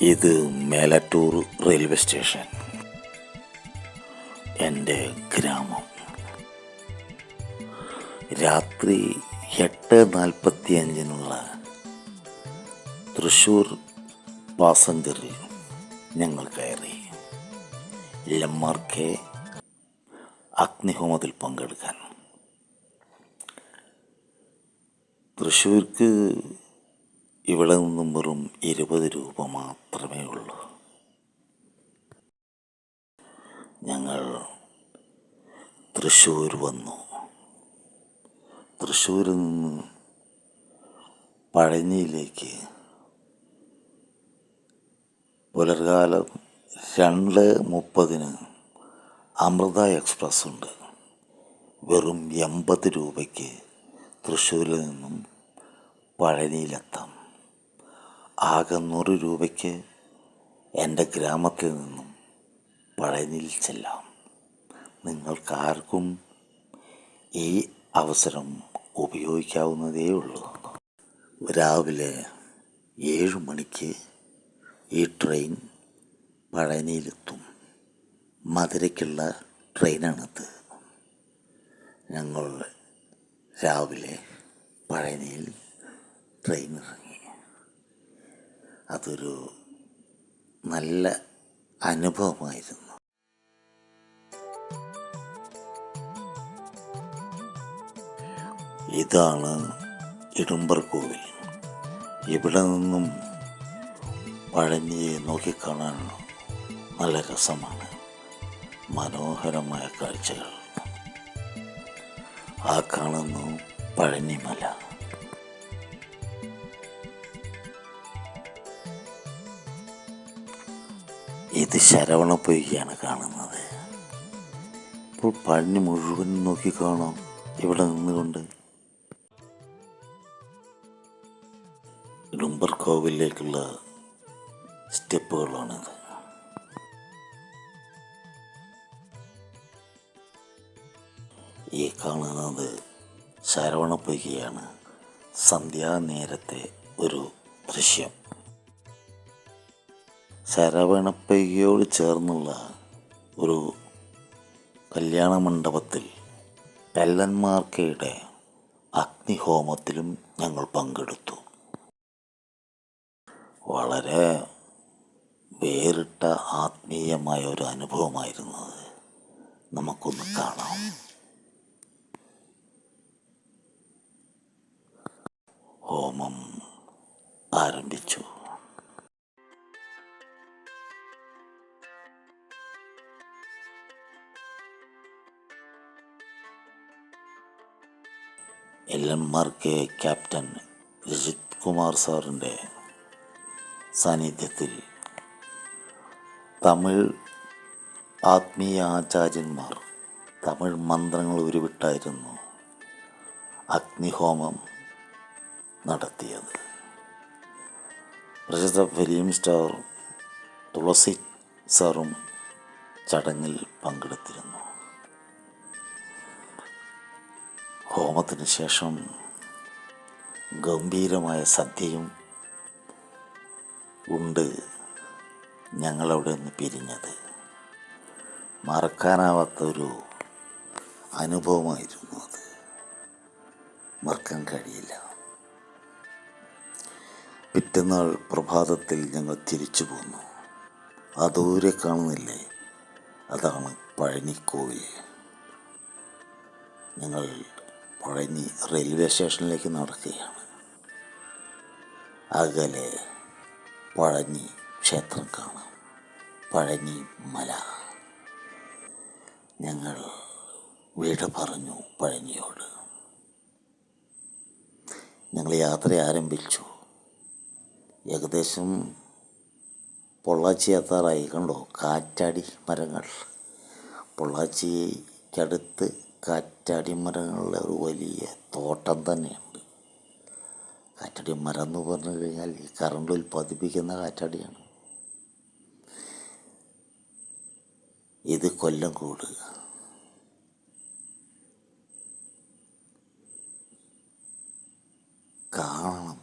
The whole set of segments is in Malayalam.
ഇത് മേലാറ്റൂർ റെയിൽവേ സ്റ്റേഷൻ, എൻ്റെ ഗ്രാമം. രാത്രി 8:45 തൃശ്ശൂർ പാസഞ്ചറിൽ ഞങ്ങൾ കയറി LMRK അഗ്നിഹോമത്തിൽ പങ്കെടുക്കാൻ. തൃശ്ശൂർക്ക് ഇവിടെ നിന്നും വെറും 20 രൂപ മാത്രമേ ഉള്ളൂ. ഞങ്ങൾ തൃശ്ശൂർ വന്നു. തൃശ്ശൂരിൽ നിന്ന് പഴനിയിലേക്ക് പുലർകാലം 2:30 അമൃത എക്സ്പ്രസ് ഉണ്ട്. വെറും 80 രൂപയ്ക്ക് തൃശ്ശൂരിൽ നിന്നും പഴനിയിലെത്താം. ആകെ 100 രൂപയ്ക്ക് എൻ്റെ ഗ്രാമത്തിൽ നിന്നും പഴനിയിൽ ചെല്ലാം. നിങ്ങൾക്കാർക്കും ഈ അവസരം ഉപയോഗിക്കാവുന്നതേ ഉള്ളൂ. രാവിലെ 7 മണിക്ക് ഈ ട്രെയിൻ പഴനിയിലെത്തും. മധുരയ്ക്കുള്ള ട്രെയിനാണിത്. ഞങ്ങൾ രാവിലെ പഴനിയിൽ ട്രെയിൻ ഇറങ്ങി. അതൊരു നല്ല അനുഭവമായിരുന്നു. ഇതാണ് ഇടുമ്പർകോവിൽ. ഇവിടെ നിന്നും പഴനിയെ നോക്കിക്കാണാൻ നല്ല രസമാണ്. മനോഹരമായ കാഴ്ചകൾ. ആ കാണുന്നു പഴനിമല. ഇത് ശരവണപ്പൊയ്കയാണ് കാണുന്നത്. ഇപ്പോൾ പഴനി മുഴുവൻ നോക്കിക്കാണാം ഇവിടെ നിന്നുകൊണ്ട്. ഇടുമ്പർകോവിലേക്കുള്ള സ്റ്റെപ്പുകളാണിത്. ഈ കാണുന്നത് ശരവണപ്പൊയ്കയാണ്. സന്ധ്യാനേരത്തെ ഒരു ദൃശ്യം. ശരവണപ്പൊയ്കയോട് ചേർന്നുള്ള ഒരു കല്യാണ മണ്ഡപത്തിൽ LMRKയുടെ അഗ്നിഹോമത്തിലും ഞങ്ങൾ പങ്കെടുത്തു. വളരെ വേറിട്ട ആത്മീയമായ ഒരു അനുഭവമായിരുന്നു അത്. നമുക്കൊന്ന് കാണാം. ഹോമം ആരംഭിച്ചു. LMRK ക്യാപ്റ്റൻ രജിത് കുമാർ സാറിൻ്റെ സാന്നിധ്യത്തിൽ തമിഴ് ആത്മീയ ആചാര്യന്മാർ തമിഴ് മന്ത്രങ്ങൾ ഉരുവിട്ടായിരുന്നു അഗ്നിഹോമം നടത്തിയത്. പ്രശസ്ത ഫിലിം സ്റ്റാർ തുളസി സാറും ചടങ്ങിൽ പങ്കെടുത്തിരുന്നു. ഹോമത്തിന് ശേഷം ഗംഭീരമായ സദ്യയും ഉണ്ട് ഞങ്ങളവിടെ നിന്ന് പിരിഞ്ഞത്. മറക്കാനാവാത്തൊരു അനുഭവമായിരുന്നു അത്. മറക്കാൻ കഴിയില്ല. പിറ്റന്നാൾ പ്രഭാതത്തിൽ ഞങ്ങൾ തിരിച്ചു പോന്നു. ആ ദൂരെ കാണുന്നില്ലേ, അതാണ് പഴനിക്കോവിൽ. ഞങ്ങൾ പഴനി റെയിൽവേ സ്റ്റേഷനിലേക്ക് നടക്കുകയാണ്. അകലെ പഴനി ക്ഷേത്രം കാണാം, പഴനി മല. ഞങ്ങൾ വിട പറഞ്ഞു പഴനിയോട്. ഞങ്ങൾ യാത്ര ആരംഭിച്ചു. ഏകദേശം പൊള്ളാച്ചി എത്താറായി. കണ്ടോ കാറ്റാടി മരങ്ങൾ. പൊള്ളാച്ചിക്കടുത്ത് കാറ്റാടി മരങ്ങളുടെ ഒരു വലിയ തോട്ടം തന്നെയുണ്ട്. കാറ്റാടി മരം എന്ന് പറഞ്ഞു കഴിഞ്ഞാൽ ഈ കറണ്ട് ഉൽപ്പാദിപ്പിക്കുന്ന കാറ്റാടിയാണ്. ഇത് കൊല്ലംകോട്. കാണണം,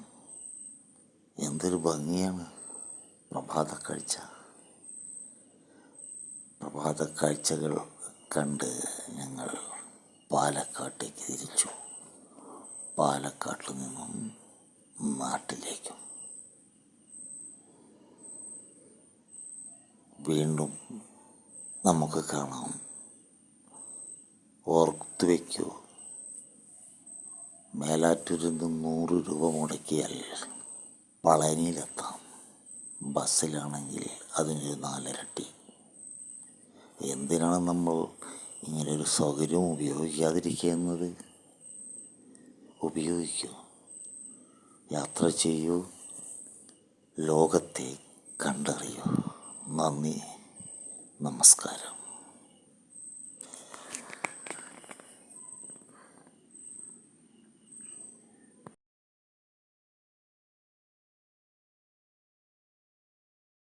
എന്തൊരു ഭംഗിയാണ്. പ്രഭാത കാഴ്ചകൾ കണ്ട് ഞങ്ങൾ പാലക്കാട്ടേക്ക് തിരിച്ചു. പാലക്കാട്ടിൽ നിന്നും നാട്ടിലേക്കും. വീണ്ടും നമുക്ക് കാണാം. ഓർത്തു വയ്ക്കൂ, മേലാറ്റൂരിൽ നിന്ന് 100 രൂപ മുടക്കിയാൽ പളനിയിലെത്താം. ബസ്സിലാണെങ്കിൽ അതിനൊരു 4 ഇരട്ടി. എന്തിനാണ് നമ്മൾ ഇങ്ങനൊരു സൗകര്യം ഉപയോഗിക്കാതിരിക്കുന്നത്? ഉപയോഗിക്കൂ, യാത്ര ചെയ്യൂ, ലോകത്തെ കണ്ടറിയൂ. നന്ദി, നമസ്കാരം.